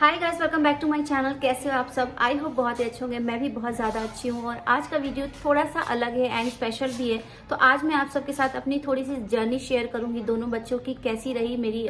Hi guys, welcome back to my channel. कैसे हो आप सब? आई होप बहुत ही अच्छे होंगे। मैं भी बहुत ज़्यादा अच्छी हूँ और आज का वीडियो थोड़ा सा अलग है एंड स्पेशल भी है। तो आज मैं आप सबके साथ अपनी थोड़ी सी जर्नी शेयर करूँगी, दोनों बच्चों की कैसी रही मेरी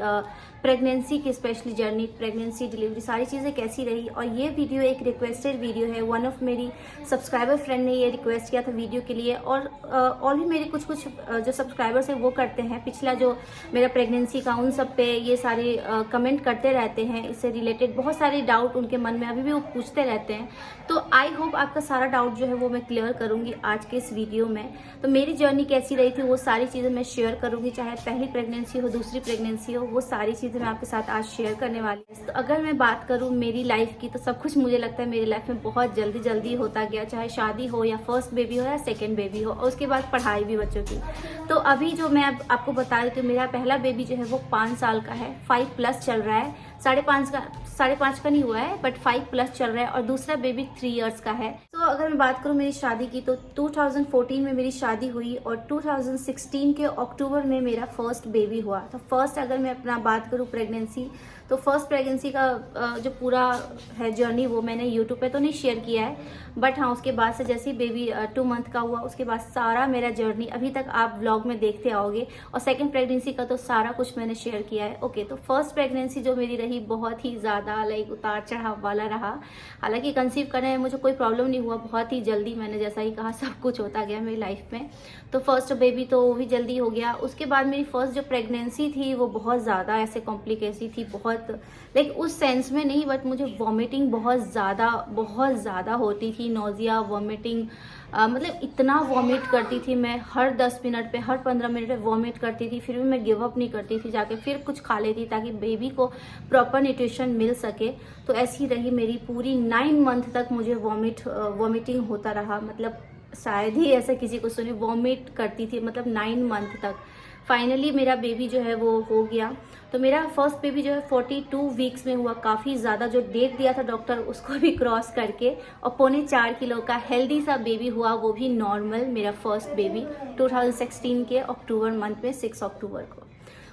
प्रेगनेंसी की, स्पेशली जर्नी, प्रेगनेंसी, डिलीवरी, सारी चीज़ें कैसी रही। और ये वीडियो एक रिक्वेस्टेड वीडियो है। वन ऑफ मेरी सब्सक्राइबर फ्रेंड ने ये रिक्वेस्ट किया था वीडियो के लिए और भी मेरे कुछ जो सब्सक्राइबर्स हैं वो करते हैं। पिछला जो मेरा प्रेगनेंसी का उन सब पे ये सारे कमेंट करते रहते हैं। इससे रिलेटेड बहुत सारे डाउट उनके मन में अभी भी वो पूछते रहते हैं। तो आई होप आपका सारा डाउट जो है वो मैं क्लियर करूंगी आज के इस वीडियो में। तो मेरी जर्नी कैसी रही थी वो सारी चीज़ें मैं शेयर करूंगी, चाहे पहली प्रेगनेंसी हो, दूसरी प्रेगनेंसी हो, वो सारी चीज़ें मैं आपके साथ आज शेयर करने वाली हूँ। तो अगर मैं बात करूँ मेरी लाइफ की, तो सब कुछ मुझे लगता है मेरी लाइफ में बहुत जल्दी जल्दी होता गया, चाहे शादी हो या फर्स्ट बेबी हो या सेकेंड बेबी हो, और उसके बाद पढ़ाई भी बच्चों की। तो अभी जो मैं आपको बता रही थी, मेरा पहला बेबी जो है वो 5 साल का है, 5+ चल रहा है। 5.5 का नहीं हुआ है, बट 5+ चल रहा है। और दूसरा बेबी 3 इयर्स का है। तो अगर मैं बात करूँ मेरी शादी की, तो 2014 में मेरी शादी हुई और 2016 के अक्टूबर में मेरा फर्स्ट बेबी हुआ। तो फर्स्ट अगर मैं अपना बात करूँ प्रेगनेंसी, तो फर्स्ट प्रेगनेंसी का जो पूरा है जर्नी वो मैंने यूट्यूब पे तो नहीं शेयर किया है, बट हाँ उसके बाद से जैसे ही बेबी 2 मंथ का हुआ, उसके बाद सारा मेरा जर्नी अभी तक आप व्लॉग में देखते आओगे। और सेकंड प्रेगनेंसी का तो सारा कुछ मैंने शेयर किया है। ओके, तो फर्स्ट प्रेगनेंसी जो मेरी रही बहुत ही ज़्यादा उतार चढ़ाव वाला रहा। हालांकि कंसीव करने में मुझे कोई प्रॉब्लम नहीं हुआ, बहुत ही जल्दी, मैंने जैसा ही कहा सब कुछ होता गया मेरी लाइफ में। तो फर्स्ट बेबी तो वो भी जल्दी हो गया। उसके बाद मेरी फर्स्ट जो प्रेगनेंसी थी वो बहुत ज़्यादा ऐसे कॉम्प्लिकेसी थी, बहुत उस सेंस में नहीं, बट मुझे वॉमिटिंग बहुत ज़्यादा होती थी। नोजिया, वॉमिटिंग, मतलब इतना वॉमिट करती थी मैं, हर 10 मिनट पे, हर 15 मिनट पे वॉमिट करती थी। फिर भी मैं गिव अप नहीं करती थी, जाके फिर कुछ खा लेती ताकि बेबी को प्रॉपर न्यूट्रिशन मिल सके। तो ऐसी रही मेरी पूरी 9 मंथ तक मुझे वॉमिटिंग होता रहा। मतलब शायद ही ऐसा किसी को सुने, वॉमिट करती थी मतलब 9 मंथ तक। फाइनली मेरा बेबी जो है वो हो गया। तो मेरा फर्स्ट बेबी जो है 42 वीक्स में हुआ। काफ़ी ज़्यादा जो डेट दिया था डॉक्टर उसको भी क्रॉस करके, और 4.25 किलो का हेल्दी सा बेबी हुआ, वो भी नॉर्मल। मेरा फर्स्ट बेबी 2016 के अक्टूबर मंथ में, 6 अक्टूबर को।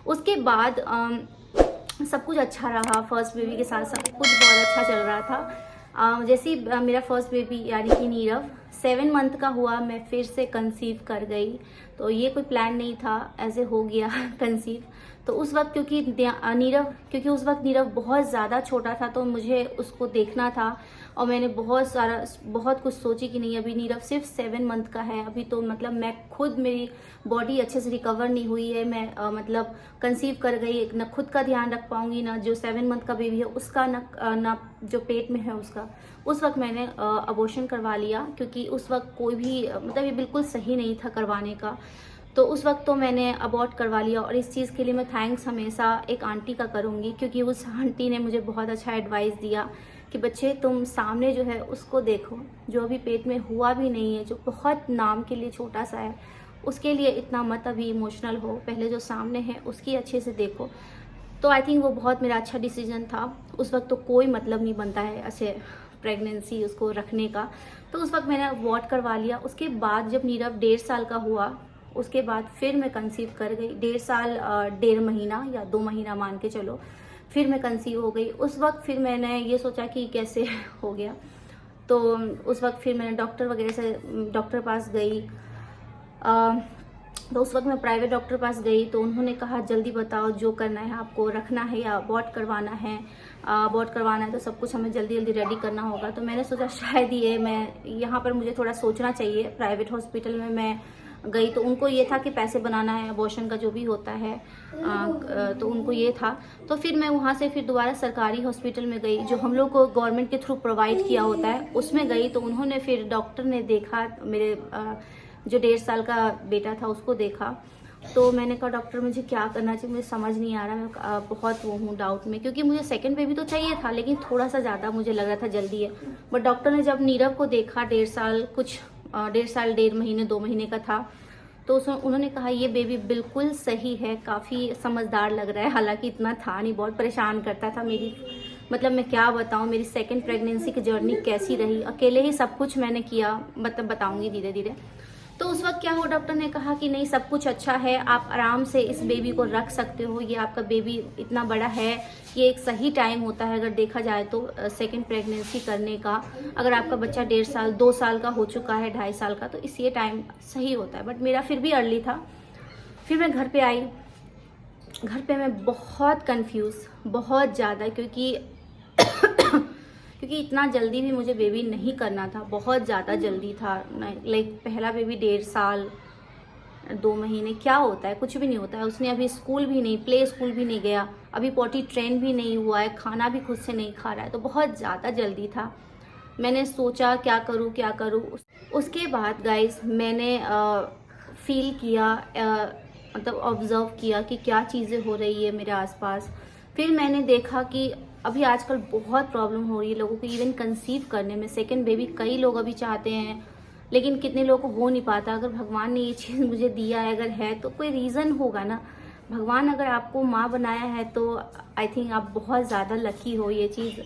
उसके बाद सब कुछ अच्छा रहा। फर्स्ट बेबी के साथ सब कुछ बहुत अच्छा चल रहा था। जैसे ही मेरा फर्स्ट बेबी यानी कि नीरव 7 मंथ का हुआ, मैं फिर से कंसीव कर गई। तो ये कोई प्लान नहीं था, ऐसे हो गया कंसीव। तो उस वक्त क्योंकि उस वक्त नीरव बहुत ज़्यादा छोटा था, तो मुझे उसको देखना था। और मैंने बहुत कुछ सोची कि नहीं, अभी नीरव सिर्फ 7 मंथ का है, अभी तो मतलब मैं खुद, मेरी बॉडी अच्छे से रिकवर नहीं हुई है। मैं मतलब कंसीव कर गई, न खुद का ध्यान रख पाऊंगी, ना जो 7 मंथ का बेबी है उसका, ना जो पेट में है उसका। उस वक्त मैंने अबॉर्शन करवा लिया, क्योंकि उस वक्त कोई भी मतलब ये बिल्कुल सही नहीं था करवाने का। तो उस वक्त तो मैंने अबॉर्ट करवा लिया। और इस चीज़ के लिए मैं थैंक्स हमेशा एक आंटी का करूँगी, क्योंकि उस आंटी ने मुझे बहुत अच्छा एडवाइस दिया कि बच्चे तुम सामने जो है उसको देखो, जो अभी पेट में हुआ भी नहीं है, जो बहुत नाम के लिए छोटा सा है, उसके लिए इतना मत अभी इमोशनल हो, पहले जो सामने है उसकी अच्छे से देखो। तो आई थिंक वो बहुत मेरा अच्छा डिसीजन था। उस वक्त तो कोई मतलब नहीं बनता है ऐसे प्रेगनेंसी उसको रखने का। तो उस वक्त मैंने अबॉर्ट करवा लिया। उसके बाद जब नीरव 1.5 साल का हुआ, उसके बाद फिर मैं कंसीव कर गई। 1.5 साल 1.5 महीना या 2 महीना मान के चलो, फिर मैं कंसीव हो गई। उस वक्त फिर मैंने ये सोचा कि कैसे हो गया। तो उस वक्त फिर मैंने डॉक्टर पास गई। तो उस वक्त मैं प्राइवेट डॉक्टर पास गई, तो उन्होंने कहा जल्दी बताओ जो करना है आपको, रखना है या अबॉर्ट करवाना है। अबॉर्ट करवाना है तो सब कुछ हमें जल्दी जल्दी रेडी करना होगा। तो मैंने सोचा शायद ये, मैं यहाँ पर मुझे थोड़ा सोचना चाहिए। प्राइवेट हॉस्पिटल में मैं गई तो उनको ये था कि पैसे बनाना है, अबॉर्शन का जो भी होता है, तो उनको ये था। तो फिर मैं वहाँ से फिर दोबारा सरकारी हॉस्पिटल में गई, जो हम लोग को गवर्नमेंट के थ्रू प्रोवाइड किया होता है, उसमें गई। तो उन्होंने फिर, डॉक्टर ने देखा मेरे जो 1.5 साल का बेटा था उसको देखा। तो मैंने कहा डॉक्टर मुझे क्या करना चाहिए, मुझे समझ नहीं आ रहा, मैं बहुत वो हूँ डाउट में, क्योंकि मुझे सेकंड बेबी तो चाहिए था, लेकिन थोड़ा सा ज़्यादा मुझे लग रहा था जल्दी है। बट डॉक्टर ने जब नीरव को देखा, 1.5 साल 1.5 महीने 2 महीने का था, तो उन्होंने कहा ये बेबी बिल्कुल सही है, काफ़ी समझदार लग रहा है। हालांकि इतना था नहीं, बहुत परेशान करता था मेरी, मतलब मैं क्या बताऊँ मेरी सेकंड प्रेगनेंसी की जर्नी कैसी रही। अकेले ही सब कुछ मैंने किया, मतलब बताऊँगी धीरे धीरे। तो उस वक्त क्या हुआ, डॉक्टर ने कहा कि नहीं सब कुछ अच्छा है, आप आराम से इस बेबी को रख सकते हो, ये आपका बेबी इतना बड़ा है, ये एक सही टाइम होता है अगर देखा जाए तो सेकंड प्रेगनेंसी करने का। अगर आपका बच्चा 1.5 साल 2 साल का हो चुका है, 2.5 साल का, तो इस ये टाइम सही होता है। बट मेरा फिर भी अर्ली था। फिर मैं घर पे आई, घर पे मैं बहुत कंफ्यूज, बहुत ज़्यादा, क्योंकि इतना जल्दी भी मुझे बेबी नहीं करना था, बहुत ज़्यादा जल्दी था। लाइक पहला बेबी 1.5 साल 2 महीने क्या होता है, कुछ भी नहीं होता है। उसने अभी स्कूल भी नहीं, प्ले स्कूल भी नहीं गया, अभी पॉटी ट्रेन भी नहीं हुआ है, खाना भी खुद से नहीं खा रहा है, तो बहुत ज़्यादा जल्दी था। मैंने सोचा क्या करूँ क्या करूँ। उसके बाद गाइस मैंने फील किया, मतलब ऑब्ज़र्व किया कि क्या चीज़ें हो रही है मेरे आसपास। फिर मैंने देखा कि अभी आजकल बहुत प्रॉब्लम हो रही है लोगों को इवन कंसीव करने में। सेकंड बेबी कई लोग अभी चाहते हैं, लेकिन कितने लोगों को हो नहीं पाता। अगर भगवान ने ये चीज़ मुझे दिया है, अगर है तो कोई रीज़न होगा ना। भगवान अगर आपको माँ बनाया है तो आई थिंक आप बहुत ज़्यादा लकी हो। ये चीज़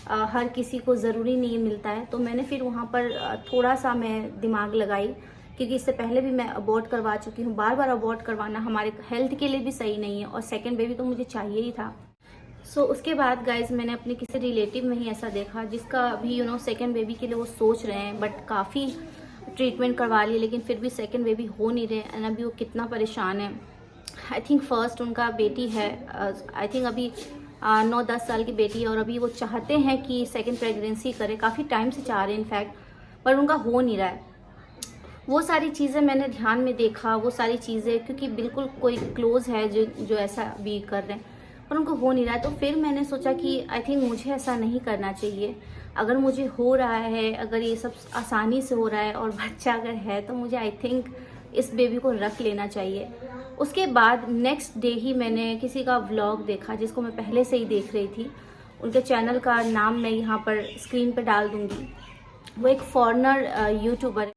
हर किसी को ज़रूरी नहीं मिलता है। तो मैंने फिर वहाँ पर थोड़ा सा मैं दिमाग लगाई, क्योंकि इससे पहले भी मैं अबॉर्ट करवा चुकी हूँ। बार बार अबॉर्ट करवाना हमारे हेल्थ के लिए भी सही नहीं है, और सेकेंड बेबी तो मुझे चाहिए ही था। उसके बाद गाइज मैंने अपने किसी रिलेटिव में ही ऐसा देखा जिसका अभी सेकेंड बेबी के लिए वो सोच रहे हैं, बट काफ़ी ट्रीटमेंट करवा ली, लेकिन फिर भी सेकेंड बेबी हो नहीं रहे। एंड अभी वो कितना परेशान है। आई थिंक फर्स्ट उनका बेटी है, आई थिंक अभी 9-10 साल की बेटी है, और अभी वो चाहते हैं कि सेकेंड प्रेगनेंसी करें, काफ़ी टाइम से चाह रहे हैं इनफैक्ट, पर उनका हो नहीं रहा है। वो सारी चीज़ें मैंने ध्यान में देखा, वो सारी चीज़ें, क्योंकि बिल्कुल कोई क्लोज है जो ऐसा भी कर रहे हैं, पर उनको हो नहीं रहा है। तो फिर मैंने सोचा कि आई थिंक मुझे ऐसा नहीं करना चाहिए। अगर मुझे हो रहा है, अगर ये सब आसानी से हो रहा है और बच्चा अगर है, तो मुझे आई थिंक इस बेबी को रख लेना चाहिए। उसके बाद नेक्स्ट डे ही मैंने किसी का व्लॉग देखा जिसको मैं पहले से ही देख रही थी। उनके चैनल का नाम मैं यहाँ पर स्क्रीन पर डाल दूँगी। वो एक फॉरेनर यूट्यूबर।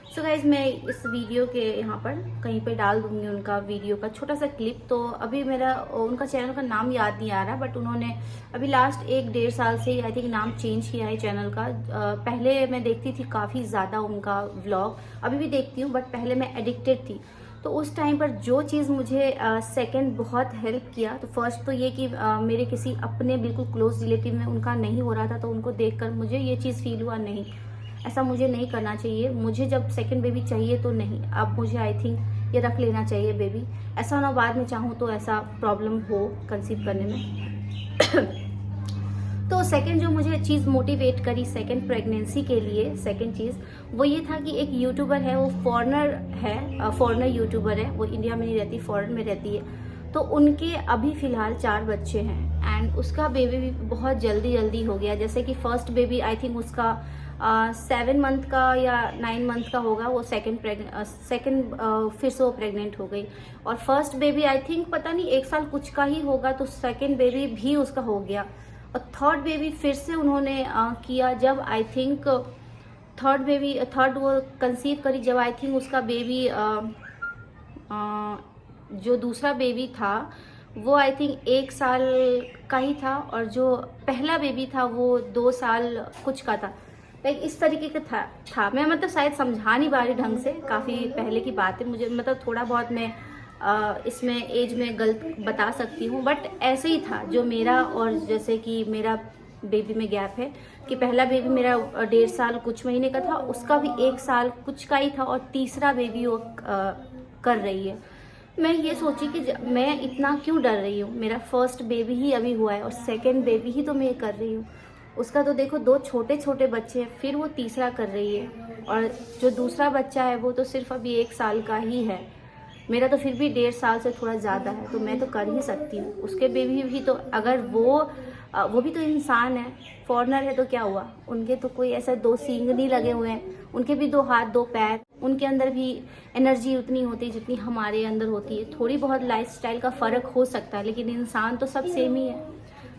सो गाइज मैं इस वीडियो के यहाँ पर कहीं पे डाल दूँगी उनका वीडियो का छोटा सा क्लिप। तो अभी मेरा उनका चैनल का नाम याद नहीं आ रहा, बट उन्होंने अभी लास्ट 1-1.5 साल से आई थिंक नाम चेंज किया है चैनल का। पहले मैं देखती थी काफ़ी ज़्यादा उनका व्लॉग, अभी भी देखती हूँ, बट पहले मैं एडिक्टेड थी। तो उस टाइम पर जो चीज़ मुझे सेकंड बहुत हेल्प किया, तो फर्स्ट तो ये कि मेरे किसी अपने बिल्कुल क्लोज रिलेटिव में उनका नहीं हो रहा था, तो उनको देखकर मुझे ये चीज़ फील हुआ, नहीं ऐसा मुझे नहीं करना चाहिए। मुझे जब सेकंड बेबी चाहिए तो नहीं, अब मुझे आई थिंक ये रख लेना चाहिए बेबी। ऐसा ना बाद में चाहूँ तो ऐसा प्रॉब्लम हो कंसीव करने में। तो सेकंड जो मुझे चीज़ मोटिवेट करी सेकंड प्रेगनेंसी के लिए, सेकंड चीज़ वो ये था कि एक यूट्यूबर है, वो फॉरेनर है, फॉरेनर यूट्यूबर है, वो इंडिया में नहीं रहती, फॉरेन में रहती है। तो उनके अभी फ़िलहाल 4 बच्चे हैं, एंड उसका बेबी भी बहुत जल्दी हो गया। जैसे कि फर्स्ट बेबी आई थिंक उसका 7 मंथ का या 9 मंथ का होगा, वो सेकंड फिर से वो प्रेग्नेंट हो गई। और फर्स्ट बेबी आई थिंक पता नहीं 1 साल कुछ का ही होगा, तो सेकंड बेबी भी उसका हो गया। और थर्ड बेबी फिर से उन्होंने किया जब आई थिंक थर्ड वो कंसीव करी जब आई थिंक उसका बेबी जो दूसरा बेबी था वो आई थिंक 1 साल का ही था, और जो पहला बेबी था वो 2 साल कुछ का था। लाइक इस तरीके का था। मैं मतलब शायद समझा नहीं पा रही ढंग से, काफ़ी पहले की बात है, मुझे मतलब थोड़ा बहुत मैं इसमें एज में गलत बता सकती हूँ, बट ऐसे ही था जो मेरा। और जैसे कि मेरा बेबी में गैप है कि पहला बेबी मेरा 1.5 साल कुछ महीने का था, उसका भी 1 साल कुछ का ही था, और तीसरा बेबी वो कर रही है। मैं ये सोची कि मैं इतना क्यों डर रही हूँ, मेरा फर्स्ट बेबी ही अभी हुआ है और सेकेंड बेबी ही तो मैं कर रही हूँ। उसका तो देखो 2 छोटे बच्चे हैं, फिर वो तीसरा कर रही है, और जो दूसरा बच्चा है वो तो सिर्फ अभी 1 साल का ही है। मेरा तो फिर भी 1.5 साल से थोड़ा ज़्यादा है, तो मैं तो कर ही सकती हूँ। उसके बेबी भी तो अगर वो भी तो इंसान है, फॉरेनर है तो क्या हुआ, उनके तो कोई ऐसा 2 सींग नहीं लगे हुए हैं, उनके भी 2 हाथ 2 पैर, उनके अंदर भी एनर्जी उतनी होती है जितनी हमारे अंदर होती है। थोड़ी बहुत लाइफस्टाइल का फ़र्क हो सकता है, लेकिन इंसान तो सब सेम ही है।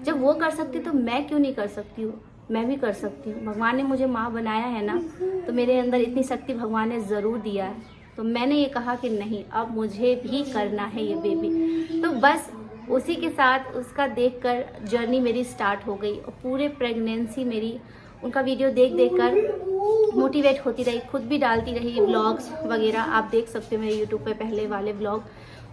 जब वो कर सकती तो मैं क्यों नहीं कर सकती हूँ, मैं भी कर सकती हूँ। भगवान ने मुझे माँ बनाया है ना, तो मेरे अंदर इतनी शक्ति भगवान ने ज़रूर दिया है। तो मैंने ये कहा कि नहीं, अब मुझे भी करना है ये बेबी। तो बस उसी के साथ उसका देखकर जर्नी मेरी स्टार्ट हो गई, और पूरे प्रेगनेंसी मेरी उनका वीडियो देख कर मोटिवेट होती रही, खुद भी डालती रही व्लॉग्स वगैरह। आप देख सकते हो मेरे यूट्यूब पे पहले वाले व्लॉग,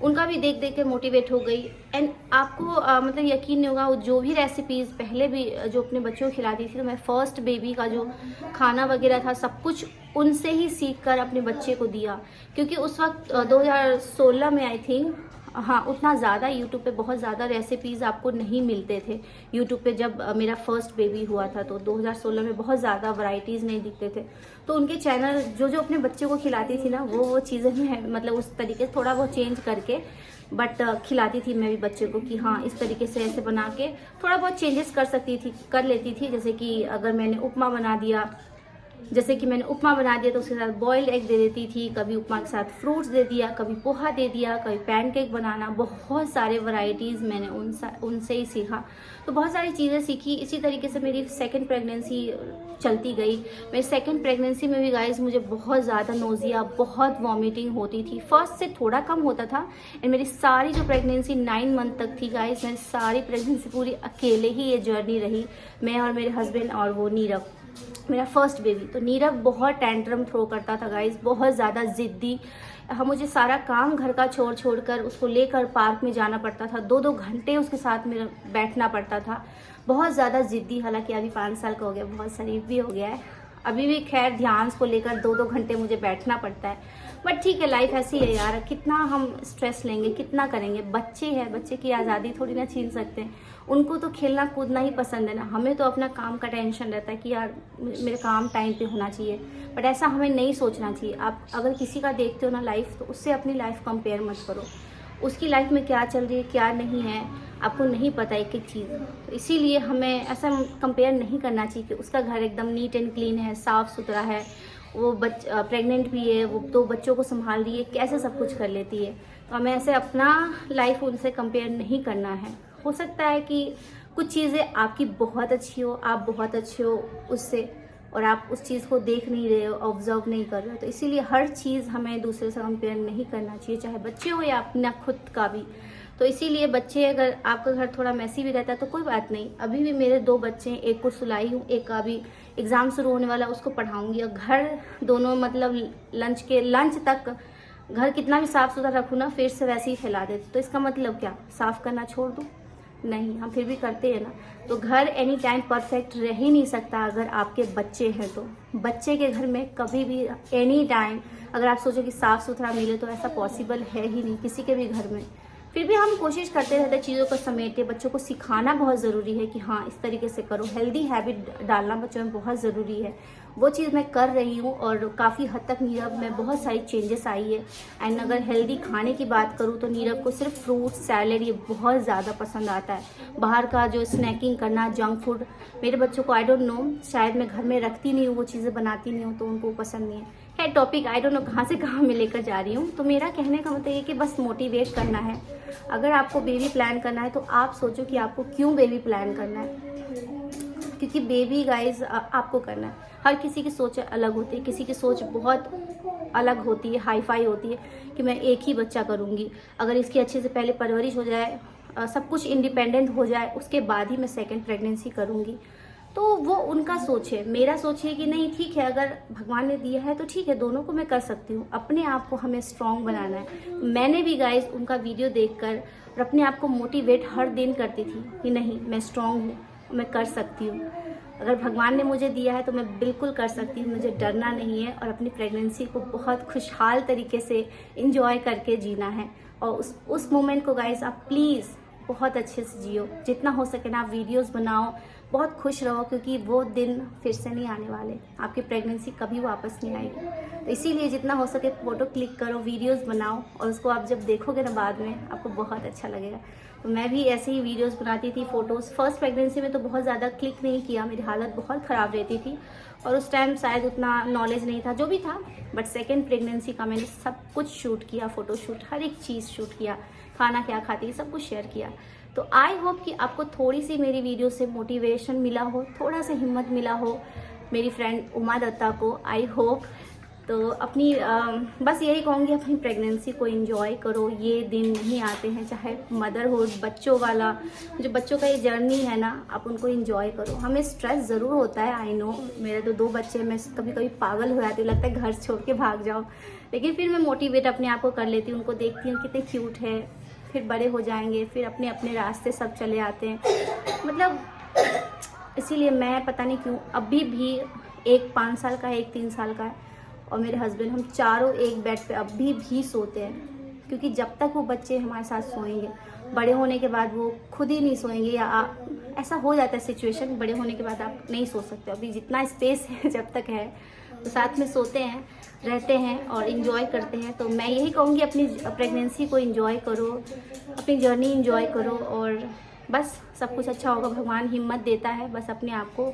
उनका भी देख के मोटिवेट हो गई। एंड आपको मतलब यकीन नहीं होगा, जो भी रेसिपीज़ पहले भी जो अपने बच्चों को खिलाती थी, तो मैं फर्स्ट बेबी का जो खाना वगैरह था सब कुछ उनसे ही सीख कर अपने बच्चे को दिया। क्योंकि उस वक्त 2016 में आई थिंक, हाँ, उतना ज़्यादा यूट्यूब पे बहुत ज़्यादा रेसिपीज़ आपको नहीं मिलते थे। यूट्यूब पे जब मेरा फर्स्ट बेबी हुआ था तो 2016 में बहुत ज़्यादा वैरायटीज़ नहीं दिखते थे। तो उनके चैनल जो अपने बच्चे को खिलाती थी ना, वो चीज़ें मैं मतलब उस तरीके से थोड़ा बहुत चेंज करके बट खिलाती थी मैं भी बच्चे को, कि हाँ इस तरीके से ऐसे बना के थोड़ा बहुत चेंजेस कर लेती थी। जैसे कि अगर मैंने उपमा बना दिया तो उसके साथ बॉइल्ड एग दे देती थी, कभी उपमा के साथ फ्रूट्स दे दिया, कभी पोहा दे दिया, कभी पैनकेक बनाना। बहुत सारे वैरायटीज़ मैंने उनसे ही सीखा, तो बहुत सारी चीज़ें सीखी। इसी तरीके से मेरी सेकंड प्रेगनेंसी चलती गई। मेरी सेकंड प्रेगनेंसी में भी गाइस मुझे बहुत ज़्यादा नोज़िया, बहुत वॉमिटिंग होती थी। फर्स्ट से थोड़ा कम होता था। एंड मेरी सारी जो प्रेगनेंसी 9 मंथ तक थी गाइस, मेरी सारी प्रेगनेंसी पूरी अकेले ही ये जर्नी रही, मैं और मेरे हस्बैंड और वो नीरव, मेरा फर्स्ट बेबी। तो नीरव बहुत टेंट्रम थ्रो करता था गाइस, बहुत ज़्यादा ज़िद्दी। मुझे सारा काम घर का छोड़ कर उसको लेकर पार्क में जाना पड़ता था, 2-2 घंटे उसके साथ मेरा बैठना पड़ता था। बहुत ज़्यादा ज़िद्दी, हालांकि अभी 5 साल का हो गया, बहुत शरीफ भी हो गया है। अभी भी खैर ध्यान को लेकर 2-2 घंटे मुझे बैठना पड़ता है, बट ठीक है, लाइफ ऐसी है यार, कितना हम स्ट्रेस लेंगे, कितना करेंगे। बच्चे हैं, बच्चे की आज़ादी थोड़ी ना छीन सकते हैं। उनको तो खेलना कूदना ही पसंद है ना, हमें तो अपना काम का टेंशन रहता है कि यार मेरा काम टाइम पे होना चाहिए। बट ऐसा हमें नहीं सोचना चाहिए। आप अगर किसी का देखते हो ना लाइफ, तो उससे अपनी लाइफ कंपेयर मत करो। उसकी लाइफ में क्या चल रही है क्या नहीं है आपको नहीं पता एक एक चीज़। तो इसीलिए हमें ऐसा कंपेयर नहीं करना चाहिए कि उसका घर एकदम नीट एंड क्लीन है, साफ़ सुथरा है, वो प्रेग्नेंट भी है, वो 2 बच्चों को संभाल रही है, कैसे सब कुछ कर लेती है। तो हमें ऐसे अपना लाइफ उनसे कंपेयर नहीं करना है। हो सकता है कि कुछ चीज़ें आपकी बहुत अच्छी हो, आप बहुत अच्छे हो उससे, और आप उस चीज़ को देख नहीं रहे हो, ऑब्जर्व नहीं कर रहे हो। तो इसीलिए हर चीज़ हमें दूसरे से कंपेयर नहीं करना चाहिए, चाहे बच्चे हो या अपना खुद का भी। तो इसीलिए बच्चे, अगर आपका घर थोड़ा मैसी भी रहता है तो कोई बात नहीं। अभी भी मेरे 2 बच्चे हैं, एक को सुलाई हूँ, एक का अभी एग्ज़ाम शुरू होने वाला, उसको पढ़ाऊँगी। और घर दोनों मतलब लंच तक घर कितना भी साफ़ सुथरा रखूँ ना, फिर से वैसे ही फैला देते। तो इसका मतलब क्या, साफ़ करना छोड़ दूँ? नहीं, हम फिर भी करते हैं ना। तो घर एनी टाइम परफेक्ट रह ही नहीं सकता। अगर आपके बच्चे हैं तो बच्चे के घर में कभी भी एनी टाइम अगर आप सोचो कि साफ़ सुथरा मिले, तो ऐसा पॉसिबल है ही नहीं किसी के भी घर में। फिर भी हम कोशिश करते रहते हैं चीज़ों को समेटे। बच्चों को सिखाना बहुत ज़रूरी है कि हाँ इस तरीके से करो, हेल्दी हैबिट डालना बच्चों में बहुत ज़रूरी है। वो चीज़ मैं कर रही हूँ और काफ़ी हद तक नीरव में बहुत सारी चेंजेस आई है। एंड अगर हेल्दी खाने की बात करूँ तो नीरव को सिर्फ फ्रूट सैलेड ये बहुत ज़्यादा पसंद आता है। बाहर का जो स्नैकिंग करना, जंक फूड, मेरे बच्चों को आई डोंट नो, शायद मैं घर में रखती नहीं हूँ, वो चीज़ें बनाती नहीं हूँ तो उनको पसंद नहीं है। है टॉपिक आई डोंट नो कहाँ से कहाँ मैं लेकर जा रही हूँ। तो मेरा कहने का मतलब ये कि बस मोटिवेट करना है। अगर आपको बेबी प्लान करना है तो आप सोचो कि आपको क्यों बेबी प्लान करना है। क्योंकि बेबी गाइज आपको करना है। हर किसी की सोच अलग होती है, किसी की सोच बहुत अलग होती है, हाई फाई होती है कि मैं एक ही बच्चा करूँगी, अगर इसकी अच्छे से पहले परवरिश हो जाए, सब कुछ इंडिपेंडेंट हो जाए, उसके बाद ही मैं सेकेंड प्रेगनेंसी करूँगी। तो वो उनका सोच है। मेरा सोच है कि नहीं ठीक है, अगर भगवान ने दिया है तो ठीक है, दोनों को मैं कर सकती हूँ। अपने आप को हमें स्ट्रॉन्ग बनाना है। मैंने भी गाइज उनका वीडियो देखकर और अपने आप को मोटिवेट हर दिन करती थी कि नहीं मैं स्ट्रॉन्ग हूँ, मैं कर सकती हूँ। अगर भगवान ने मुझे दिया है तो मैं बिल्कुल कर सकती हूँ, मुझे डरना नहीं है और अपनी प्रेगनेंसी को बहुत खुशहाल तरीके से इंजॉय करके जीना है। और उस मोमेंट को गाइज आप प्लीज़ बहुत अच्छे से जियो, जितना हो सके ना आप वीडियोस बनाओ, बहुत खुश रहो, क्योंकि वो दिन फिर से नहीं आने वाले। आपकी प्रेगनेंसी कभी वापस नहीं आएगी। तो इसीलिए जितना हो सके फ़ोटो क्लिक करो, वीडियोस बनाओ, और उसको आप जब देखोगे ना बाद में आपको बहुत अच्छा लगेगा। तो मैं भी ऐसे ही वीडियोस बनाती थी, फ़ोटोज़। फर्स्ट प्रेगनेंसी में तो बहुत ज़्यादा क्लिक नहीं किया, मेरी हालत बहुत ख़राब रहती थी और उस टाइम शायद उतना नॉलेज नहीं था, जो भी था। बट सेकेंड प्रेगनेंसी का मैंने सब कुछ शूट किया, फ़ोटो शूट, हर एक चीज़ शूट किया, खाना क्या खाती है सब कुछ शेयर किया। तो आई होप कि आपको थोड़ी सी मेरी वीडियो से मोटिवेशन मिला हो, थोड़ा सा हिम्मत मिला हो। मेरी फ्रेंड उमा दत्ता को आई होप तो अपनी बस यही कहूँगी, अपनी प्रेगनेंसी को एंजॉय करो। ये दिन नहीं आते हैं, चाहे मदरहुड, बच्चों वाला, जो बच्चों का ये जर्नी है ना, आप उनको एंजॉय करो। हमें स्ट्रेस ज़रूर होता है, आई नो। मेरे तो 2 बच्चे हैं, मैं कभी कभी पागल हो जाती हूँ, लगता है घर छोड़ के भाग जाओ। लेकिन फिर मैं मोटिवेट अपने आप को कर लेती हूँ, उनको देखती हूँ कितने क्यूट है, फिर बड़े हो जाएंगे, फिर अपने अपने रास्ते सब चले आते हैं। मतलब इसीलिए मैं पता नहीं क्यों अभी भी, एक 5 साल का है, एक 3 साल का है, और मेरे हस्बैंड, हम चारों एक बेड पे अभी भी सोते हैं। क्योंकि जब तक वो बच्चे हमारे साथ सोएंगे, बड़े होने के बाद वो खुद ही नहीं सोएंगे, या ऐसा हो जाता है सिचुएशन, बड़े होने के बाद आप नहीं सो सकते। अभी जितना स्पेस है जब तक है, तो साथ में सोते हैं, रहते हैं और इन्जॉय करते हैं। तो मैं यही कहूँगी, अपनी प्रेगनेंसी को इन्जॉय करो, अपनी जर्नी इन्जॉय करो, और बस सब कुछ अच्छा होगा। भगवान हिम्मत देता है, बस अपने आप को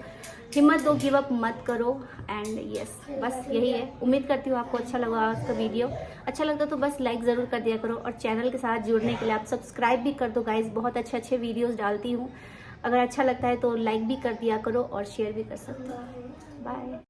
हिम्मत दो, गिव अप मत करो। एंड यस, बस यही है। उम्मीद करती हूँ आपको अच्छा लगा आज का वीडियो। अच्छा लगता तो बस लाइक ज़रूर कर दिया करो, और चैनल के साथ जुड़ने के लिए आप सब्सक्राइब भी कर दो गाइज। बहुत अच्छे अच्छे वीडियोज़ डालती हूँ, अगर अच्छा लगता है तो लाइक भी कर दिया करो और शेयर भी कर सकते हो। बाय।